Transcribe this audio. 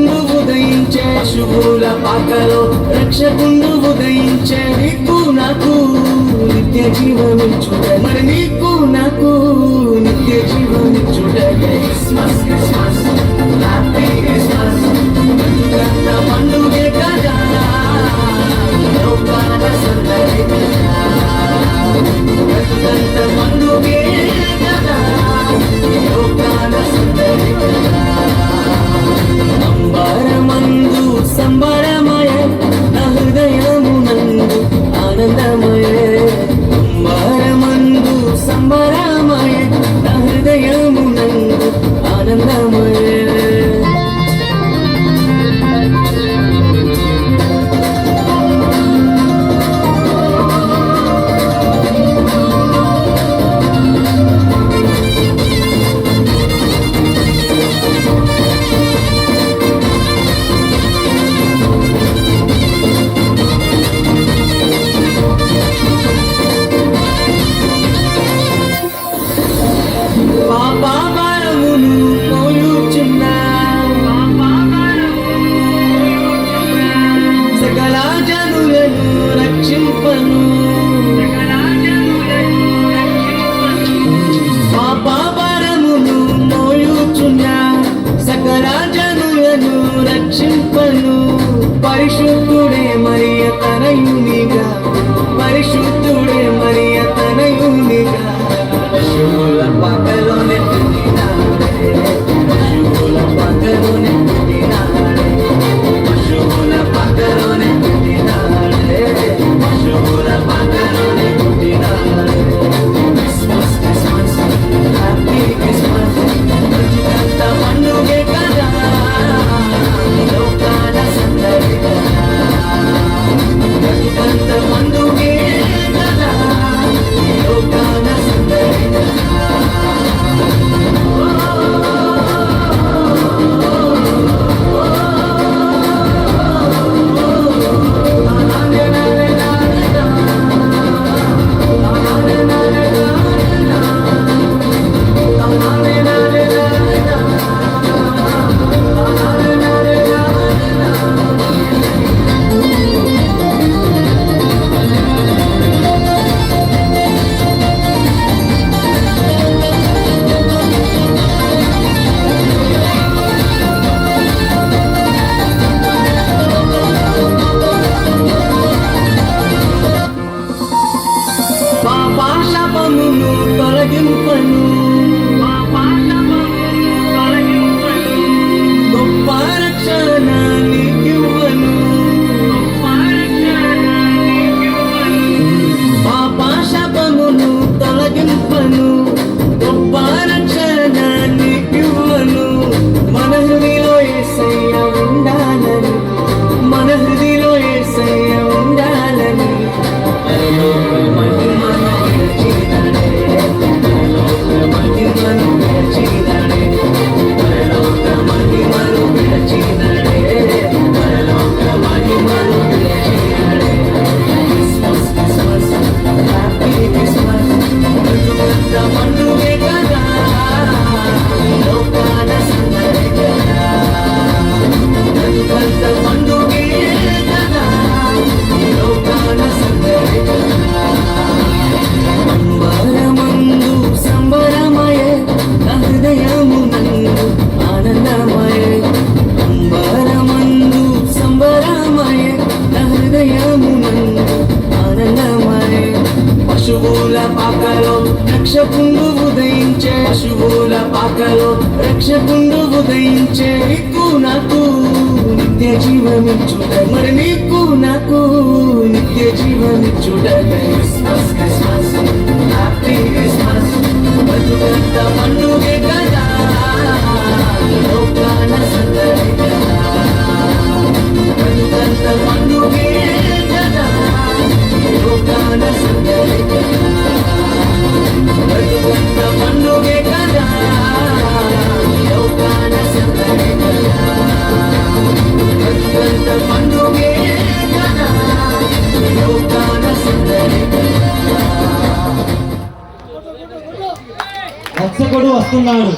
రక్షకుండు ఉదయించే శుభుల పాకలో రక్షకుండు ఉదయించే నీకు నాకు నిత్య జీవమిచ్చుట మరి నీకు నాకు నిత్య జీవమిచ్చుట క్రిస్మస్ క్రిస్మస్ హ్యాపీ క్రిస్మస్ పండుగే కదా లోకాల సందడి పండుగే కదా లోకాల సందడి అంబరమందు సంబరమయ నా హృదయమునందు ఆనందమయ అంబరమందు సంబరమయ నా హృదయమునందు ఆనందమయ పరిశుద్ధుడే మరియ తనయునిగా పరిశుద్ధుడే మరియ తనయునిగా శుభుల పగలోనే పుట్టినాడే శుభుల పగలోనే పుట్టినాడే శుభుల పగలోనే పుట్టినాడే శుభుల పగలోనే పుట్టినాడే క్రిస్మస్ క్రిస్మస్ హ్యాపీ క్రిస్మస్ ప్రతికంత పండుగే కదా లోకాల సందడి ప్రతికంత పండుగే కదా లోకాల సందడి పాపమును తొలగింపను గొప్ప రక్షణ నీకివ్వను పాపమును తొలగింపను గొప్ప రక్షణ నీకివ్వను మన హృదయలో యేసయ్య ఉండాలని మన హృదయలో యేసయ్య ఉండాలని శుభుల పాకలో రక్షకుండు ఉదయించే శుభుల పాకలో రక్షకుండు ఉదయించే నీకు నాకు నిత్య జీవమిచ్చుట మరి నీకు నాకు నిత్య జీవమిచ్చుట క్రిస్మస్ క్రిస్మస్ హ్యాపీ క్రిస్మస్ బతుకంత పండుగే కదా లోకాల సందడి కదా బతుకంత పండుగే కదా లోకాల సందడి బతుకంత పండుగే కదా లోకాల సందడి బతుకంత పండుగే కదా లోకాల సందడి రక్షకుడు వస్తున్నాడు.